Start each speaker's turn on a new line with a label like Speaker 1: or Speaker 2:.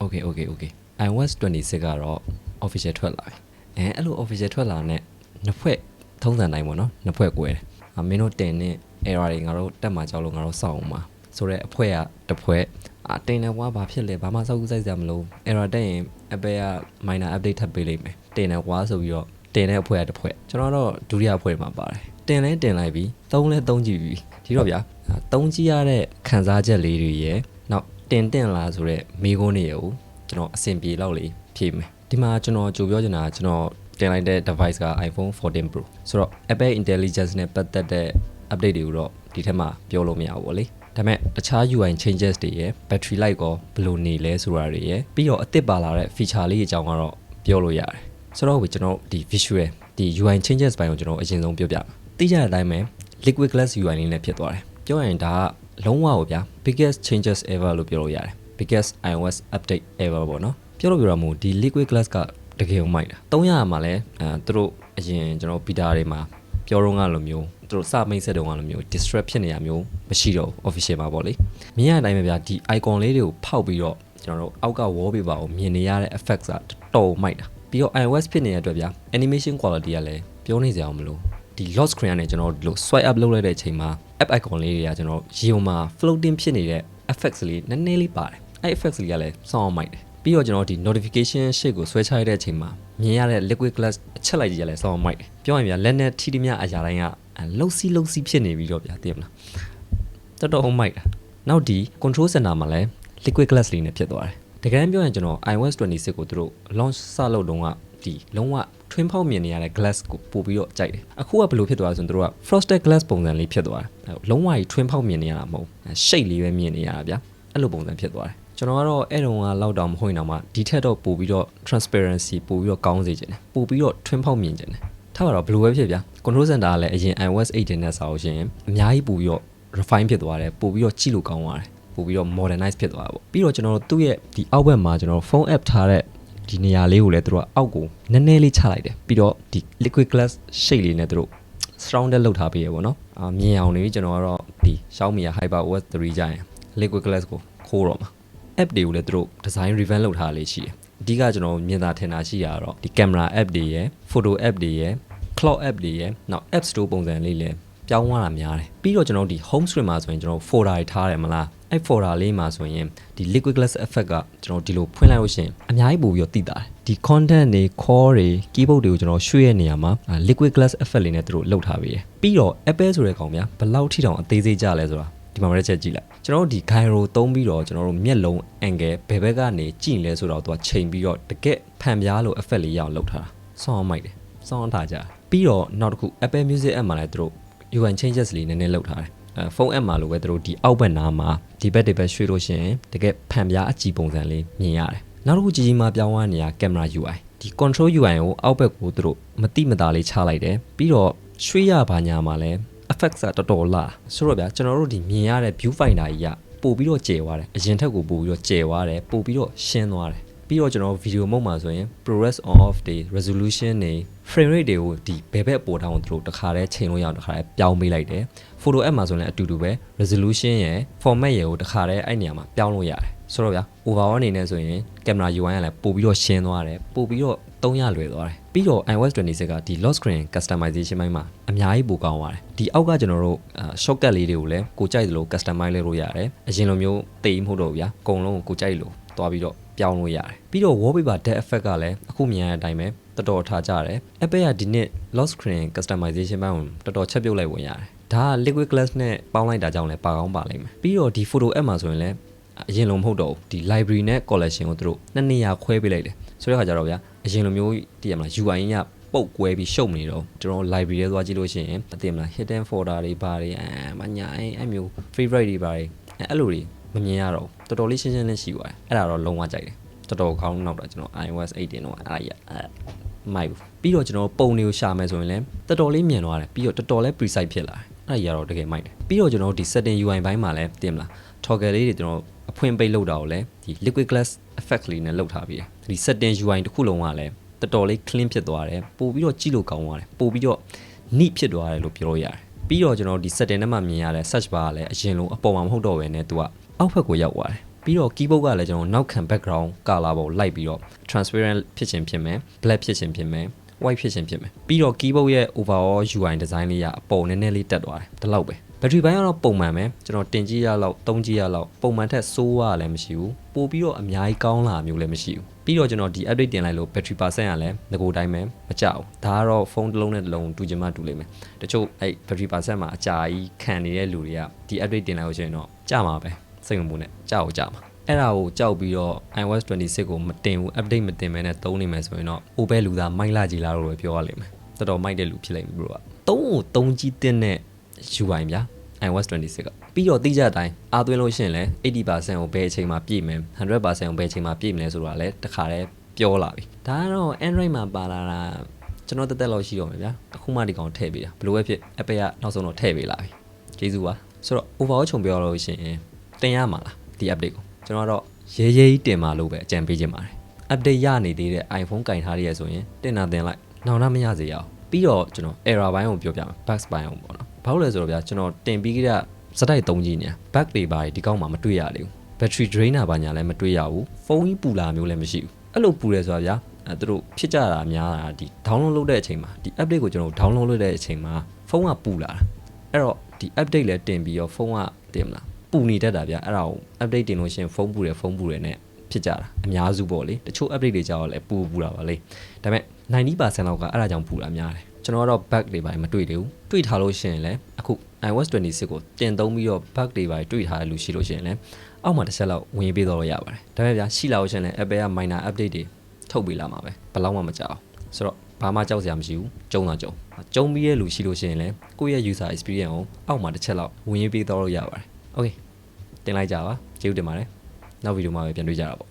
Speaker 1: Okay iOS 26ကတော့ official ထွက်လာပြီအဲ့လို official ထွက်လာတဲ့နှစ်ဖွဲ့ထုံးစံတိုင်းပေါ့နော်နှစ်ဖွဲ့ကွဲတယ်မင်းတို့တင်တဲ့ error တွေငါတို့တက်မှာကြောက်လို့ငါတို့စောင့်အောင်ပါဆိုတော့အဖွဲကတစ်ဖွဲ့တင်တယ်ကွာဘာဖြစ်လဲဘာမှစောက်ကူးစိုက်စရာမလို error တက်ရင် Apple က minor update ထပ်ပေးလိုက်မယ်တင်တယ်ကွာဆိုပြီးတော့တင်တဲ့အဖွဲကတစ်ဖွဲ့ကျွန်တော်တော့ဒုတိယအဖွဲ့မှာပါတယ်တင်လဲတင်လိုက်ပြီသုံးလဲသုံးကြည့်ပြီဒီတော့ဗျာသုံးကြည့်ရတဲ့ခံစားချက်လေးတွေရယ်နောက်တင်လာဆိုတော့မိကုန်းတွေကိုကျွန်တော်အဆင်ပြေလောက်လေးဖြည့်မယ်ဒီမှာကျွန်တော်ကြိုပြောချင်တာကျွန်တော်တင်လိုက်တဲ့ device က iPhone 14 Pro ဆိုတော့ Apple Intelligence နဲ့ပတ်သက်တဲ့ update တွေကိုတော့ဒီထက်မှပြောလို့မရဘူးဗောလေဒါပေမဲ့တခြား UI changes တွေရယ် battery life ကောဘယ်လိုနေလဲဆိုတာတွေရယ်ပြီးတော့အသစ်ပါလာတဲ့ feature လေးအကြောင်းကတော့ပြောလို့ရတယ်ဆိုတော့ကျွန်တော်ဒီ visual ဒီ UI changes ဘိုင်းကိုကျွန်တော်အရင်ဆုံးပြောပြမယ်သိကြတဲ့အတိုင်းပဲ liquid glass UI လေးနဲ့ဖြစ်သွားတယ်ပြောရင်ဒါကလုံးဝပေါ့ဗျာ biggest changes ever လို့ပြောလို့ရတယ် biggest iOS update ever ပေါ့နော်ပြောလို့ပြောရမို့ဒီ liquid glass ကတကယ်ကိုမိုက်တာ300မှာလဲသူတို့အရင်ကျွန်တော် beta တွေမှာပြောတော့ငါလိုမျိုးသူတို့စမိတ်ဆက်တုန်းကလိုမျိုး distract ဖြစ်နေရမျိုးမရှိတော့ official မှာပေါ့လေမြင်ရတဲ့အတိုင်းပဲဗျာဒီ icon လေးတွေကိုဖောက်ပြီးတော့ကျွန်တော်တို့အောက်က wallpaper ကိုမြင်နေရတဲ့ effect ကတော်မိုက်တာပြီးတော့ iOS ဖြစ်နေတဲ့အတွက်ဗျာ animation quality ကလည်းပြောနေစရာမလိုဒီ lock screen ကနေကျွန်တော်တို့ swipe up လုပ်လိုက်တဲ့အချိန်မှာ app icon လေးတွေကကျွန်တော်ရေုံမှာ floating ဖြစ်နေတဲ့ effects လေးနည်းနည်းလေးပါတယ်အဲ့ effects လေးကလည်းစောင်းမိုက်တယ်ပြီးတော့ကျွန်တော်ဒီ notification ရှေ့ကိုဆွဲချရတဲ့အချိန်မှာမြင်ရတဲ့ liquid glass အချက်လိုက်ကြီးကလည်းစောင်းမိုက်တယ်ပြောရင်ဗျာလက်နဲ့ထိတိမြအရာတိုင်းကလှုပ်စီးဖြစ်နေပြီးတော့ဗျာသိမလားတော်မိုက်တာနောက်ဒီ control center မှာလည်း liquid glass လေးနဲ့ဖြစ်သွားတယ်တကယ်တမ်းပြောရင်ကျွန်တော် iOS 26ကိုသူတို့ launch စလုပ်တော့ကဒီလုံးဝ twin ဖောက်မြင်နေရတဲ့ glass ကိုပို့ပြီးတော့ကြိုက်တယ်အခုကဘယ်လိုဖြစ်သွားလဲဆိုရင်တို့က frosted glass ပုံစံလေးဖြစ်သွားတယ်လုံးဝကြီး twin ဖောက်မြင်နေရတာမဟုတ် shade လေးပဲမြင်နေရတာဗျာအဲ့လိုပုံစံဖြစ်သွားတယ်ကျွန်တော်ကတော့အဲ့တုန်းကလောက်တောင်မဟုတ်တော့မှဒီထက်တော့ပို့ပြီးတော့ transparency ပို့ပြီးတော့ကောင်းစေချင်တယ်ပို့ပြီးတော့ twin ဖောက်မြင်ချင်တယ်ထားပါတော့ဘယ်လိုပဲဖြစ်ဗျာ control center ကလည်းအရင် iOS 18နဲ့စာလို့ရှိရင်အများကြီးပို့ပြီးတော့ refine ဖြစ်သွားတယ်ပို့ပြီးတော့ကြည့်လို့ကောင်းသွားတယ်ပို့ပြီးတော့ modernize ဖြစ်သွားတာပေါ့ပြီးတော့ကျွန်တော်တို့သူ့ရဲ့ဒီအောက်ဘက်မှာကျွန်တော် phone app ထားတဲ့ဒီနေရာလေးကိုလည်းသူတို့ကအောက်ကိုနည်းနည်းလေးချလိုက်တယ်ပြီးတော့ဒီ liquid glass shade လေးနဲ့သူတို့ surrounded လုပ်ထားပေးရပေါ့နော်မြင်အောင်နေပြီကျွန်တော်ကတော့ဒီ Xiaomi HyperOS 3 ကြရင် liquid glass ကိုခိုးတော့မှာ app တွေကိုလည်းသူတို့ design revamp လုပ်ထားလေးရှိတယ်အဓိကကျွန်တော်မြင်သာထင်တာရှိရတော့ဒီ camera app တွေရယ် photo app တွေရယ် cloud app တွေရယ်နောက် app store ပုံစံလေးလည်းပြောင်းသွားတာများတယ်ပြီးတော့ကျွန်တော်ဒီ home screen မှာဆိုရင်ကျွန်တော် folder တွေထားတယ်မလားအဲ့ folder လေးမှာဆိုရင်ဒီ liquid glass effect ကကျွန်တော်ဒီလိုဖွင့်လိုက်လို့ရှိရင်အများကြီးပို့ပြီးတော့သိတာတယ်ဒီ content တွေ call တွေ keyboard တွေကိုကျွန်တော်ရွှေ့ရနေရမှာ liquid glass effect လေးနဲ့သူတို့လုပ်ထားပေးတယ်ပြီးတော့ Apple ဆိုတဲ့ကောင်ဗျာဘယ်လောက်ထိတောင်အသေးသေးကြလဲဆိုတာဒီမှာလည်းချက်ကြည့်လိုက်ကျွန်တော်တို့ဒီ gyro သုံးပြီးတော့ကျွန်တော်တို့မျက်လုံး angle ဘယ်ဘက်ကနေကြည့်လဲဆိုတော့သူကချိန်ပြီးတော့တကက်ဖန်ပြားလို့ effect လေးရအောင်လုပ်ထားတာစောင်းမိုက်တယ်စောင်းထားကြပြီးတော့နောက်တစ်ခု Apple Music app မှာလည်းသူတို့ UI changes လေးနည်းနည်းလုပ်ထားတယ်ဖုန်း app မှာလိုပဲသူတို့ဒီအောက်ဘက်နားမှာဒီဘက်ရွှေ့လို့ရှိရင်တကယ်ဖန်ပြားအကြည့်ပုံစံလေးမြင်ရတယ်နောက်တစ်ခုကြီးမှာပြောင်းသွားနေရ camera UI ဒီ control UI ကိုအောက်ဘက်ကိုသူတို့မတိမတာလေးချလိုက်တယ်ပြီးတော့ရွှေ့ရပါညာမှာလည်း effects ကတော်တော်လာဆိုတော့ဗျာကျွန်တော်တို့ဒီမြင်ရတဲ့ view finder ကြီးကပို့ပြီးတော့ကျယ်သွားတယ်အရင်ထက်ကိုပို့ပြီးတော့ကျယ်သွားတယ်ပို့ပြီးတော့ရှင်းသွားတယ်ပြီးတော့ကျွန်တော် video mode မှာဆိုရင် ProRes off တွေ resolution တွေ frame rate တွေကိုဒီဘယ်ဘက်ပေါ်ထောင်တို့တခါတည်းချိန်လို့ရအောင်တခါတည်းပြောင်းပေးလိုက်တယ် photo app မှာဆိုရင်အတူတူပဲ resolution ရယ် format ရယ်ကိုတခါတည်းအဲ့နေရာမှာပြောင်းလို့ရတယ်ဆိုတော့ဗျာ overall အနေနဲ့ဆိုရင် camera UI ကလည်းပို့ပြီးတော့ရှင်းသွားတယ်ပို့ပြီးတော့သုံးရလွယ်သွားတယ်ပြီးတော့ iOS 26ကဒီ lock screen customization ဘိုင်းမှာအများကြီးပိုကောင်းသွားတယ်ဒီအောက်ကကျွန်တော်တို့ shortcut လေးတွေကိုလည်းကိုကြိုက်သလို customize လုပ်လို့ရတယ်အရင်လိုမျိုးတိတ်မဟုတ်တော့ဘူးဗျာအကုန်လုံးကိုကြိုက်လို့သွားပြီးတော့ပြောင်းလို့ရတယ်ပြီးတော့ wallpaper depth effect ကလည်းအခုမြင်ရတဲ့အတိုင်းပဲတော်တော်ထားကြတယ် Apple ကဒီနှစ် lock screen customization ဘိုင်းကိုတော်တော်ချက်ပြုတ်လိုက်ဝင်ရတယ်ဒါက liquid glass နဲ့ပေါင်းလိုက်တာကြောင့်လည်းပါကောင်းပါလိမ့်မယ်ပြီးတော့ဒီ photo app မှာဆိုရင်လည်းအရင်လိုမဟုတ်တော့ဘူးဒီ library နဲ့ collection ကိုသူတို့နှစ်နေရာခွဲပေးလိုက်တယ်ဆိုတဲ့ခါကျတော့ဗျာအရင်လိုမျိုးတည်ရမလား UI ကပုတ်ကွဲပြီးရှုပ်နေတော့ကျွန်တော် library ထဲသွားကြည့်လို့ရှိရင်တည်မလား hidden folder တွေဘာတွေမညာအဲ့မျိုး favorite တွေဘာတွေအဲ့လိုတွေမမြင်ရတော့တော်တော်လေးရှင်းရှင်းလင်းရှိသွားတယ်အဲ့ဒါတော့လုံးဝကြိုက်တယ်တော်တော်ကောင်းနောက်တော့ကျွန်တော် iOS 18တော့အဲ့မိုက်ပြီးတော့ကျွန်တော်ပုံတွေကိုရှာမယ်ဆိုရင်လည်းတော်တော်လေးမြင်သွားတယ်ပြီးတော့တော်တော်လေး precise ဖြစ်လာတယ်အဲ့ဒါကြီးကတော့တကယ်မိုက်တယ်ပြီးတော့ကျွန်တော်ဒီ setting UI ဘိုင်းမှာလည်းတင်မလား toggle လေးတွေကျွန်တော်အဖွင့်ပိတ်လုပ်တာကိုလည်းဒီ liquid glass effect လေးနဲ့လုပ်ထားပြီးတယ်ဒီ setting UI တစ်ခုလုံးကလည်းတော်တော်လေး clean ဖြစ်သွားတယ်ပို့ပြီးတော့ကြည့်လို့ကောင်းသွားတယ်ပို့ပြီးတော့ neat ဖြစ်သွားတယ်လို့ပြောလို့ရတယ်ပြီးတော့ကျွန်တော်ဒီ setting ထဲမှာမြင်ရတဲ့ search bar ကလည်းအရင်လိုအပေါ်မှာမဟုတ်တော့ဘဲနဲ့သူကအောက်ဘက်ကိုရောက်သွားတယ် ပြီးတော့ keyboard ကလည်းကျွန်တော်နောက်ခံ background color ပေါ်လိုက်ပြီးတော့ transparent ဖြစ်ခြင်းဖြစ်မယ် black ဖြစ်ခြင်းဖြစ်မယ် white ဖြစ်ခြင်းဖြစ်မယ်ပြီးတော့ keyboard ရဲ့ overall UI design လေးကအပေါ်နည်းနည်းလေးတက်သွားတယ်ဒီလောက်ပဲဘက်ထရီပိုင်းကတော့ပုံမှန်ပဲကျွန်တော်တင်ကြည့်ရလောက်သုံးကြည့်ရလောက်ပုံမှန်ထက်ဆိုးရလည်းမရှိဘူးပို့ပြီးတော့အများကြီးကောင်းလာမျိုးလည်းမရှိဘူးပြီးတော့ကျွန်တော်ဒီ update တင်လိုက်လို့ battery percent ကလည်းငကိုတိုင်းပဲမကြောက်ဒါကတော့ဖုန်းတစ်လုံးနဲ့တစ်လုံးတူချင်မှတူလိမ့်မယ်တချို့အဲ့ battery percent မှာအကြာကြီးခံနေတဲ့လူတွေကဒီ update တင်လိုက်လို့ရှိရင်တော့ကြာမှာပဲစိတ်ဝင်မှုနဲ့ကြာကိုကြာမှာအဲ့ဒါကိုကြောက်ပြီးတော့ iOS 26ကိုမတင်ဘူး update မတင်မဲနဲ့သုံးနေမယ်ဆိုရင်တော့ OBE လူသားမိုက်လာကြည်လာလို့ပဲပြောရလိမ့်မယ်တော်တော်မိုက်တဲ့လူဖြစ်လိမ့်မယ်ဘရိုကသုံးကြီးတင်တဲ့ UI ဗျာ iOS 26ကပြီးတော့တိကျတိုင်းအားသွင်းလို့ရှိရင်လည်း 80% ကိုဘယ်အချိန်မှာပြည့်မယ် 100% ကိုဘယ်အချိန်မှာပြည့်မလဲဆိုတာလည်းတခါတည်းပြောလာပြီဒါကတော့ Android မှာပါလာတာကျွန်တော်တက်လောက်ရှိတော့မယ်ဗျာအခုမှဒီကောင်ထည့်ပေးတာဘယ်လိုပဲဖြစ် Apple ကနောက်ဆုံးတော့ထည့်ပေးလာပြီကျေးဇူးပါဆိုတော့ overall ခြုံပြောလို့ရှိရင်တင်ရမှာလားဒီ update ကိုကျွန်တော်တော့ရေးရေးတင်ပါလို့ပဲအကြံပေးခြင်းပါတယ် update ရနေသေးတဲ့ iPhone ကင်ထားရဆိုရင်တင်တာတင်လိုက်နောက်တော့မရစေရအောင်ပြီးတော့ကျွန်တော် error ဘိုင်းကိုပြောပြမယ် bugs ဘိုင်းကိုပေါ့နော်ဘာလို့လဲဆိုတော့ဗျာကျွန်တော်တင်ပြီးကြတဲ့စတိုက်3ကြီးနေ bug တွေပါဒီကောင်းမှမတွေ့ရသေးဘူး battery drainer ဘာညာလည်းမတွေ့ရဘူးဖုန်းကြီးပူလာမျိုးလည်းမရှိဘူးအဲ့လိုပူတယ်ဆိုတာဗျာသူတို့ဖြစ်ကြတာများတာဒီ download လုပ်တဲ့အချိန်မှာဒီ update ကိုကျွန်တော် download လုပ်တဲ့အချိန်မှာဖုန်းကပူလာတာအဲ့တော့ဒီ update လည်းတင်ပြီးတော့ဖုန်းကတင်မလားပူနေတတ်တာဗျာအဲ့ဒါကို update တင်လို့ရှိရင်ဖုန်းပူတယ်နဲ့ဖြစ်ကြတာအများစုပေါ့လေတချို့ update တွေကြောက်လည်းပူတာပါလေဒါပေမဲ့ 90% လောက်ကအဲ့ဒါကြောင့်ပူတာများတယ်ကျွန်တော်ကတော့ bug တွေပါမတွေ့သေးဘူးတွေ့ထားလို့ရှိရင်လည်းအခု iOS 26ကိုတင်သုံးပြီးတော့ bug တွေပါတွေ့ထားတဲ့လူရှိလို့ရှိရင်လည်းအောက်မှာတစ်ချက်လောက်ဝင်ပေးတော့ရပါတယ်ဒါပေမဲ့ဗျာရှိလာလို့ရှိရင်လည်း Apple က minor update တွေထုတ်ပေးလာမှာပဲဘယ်လောက်မှမကြောက်ဆိုတော့ဘာမှကြောက်စရာမရှိဘူးကျုံပြီးရဲ့လူရှိလို့ရှိရင်လည်းကိုယ့်ရဲ့ user experience ကိုအောက်မှာတစ်ချက်လောက်ဝင်ပေးတော့ရပါတယ် okay တင်လိုက်ကြပါကျေးဇူးတင်ပါတယ်နောက်ဗီဒီယိုမှာပဲပြန်တွေ့ကြတာပေါ့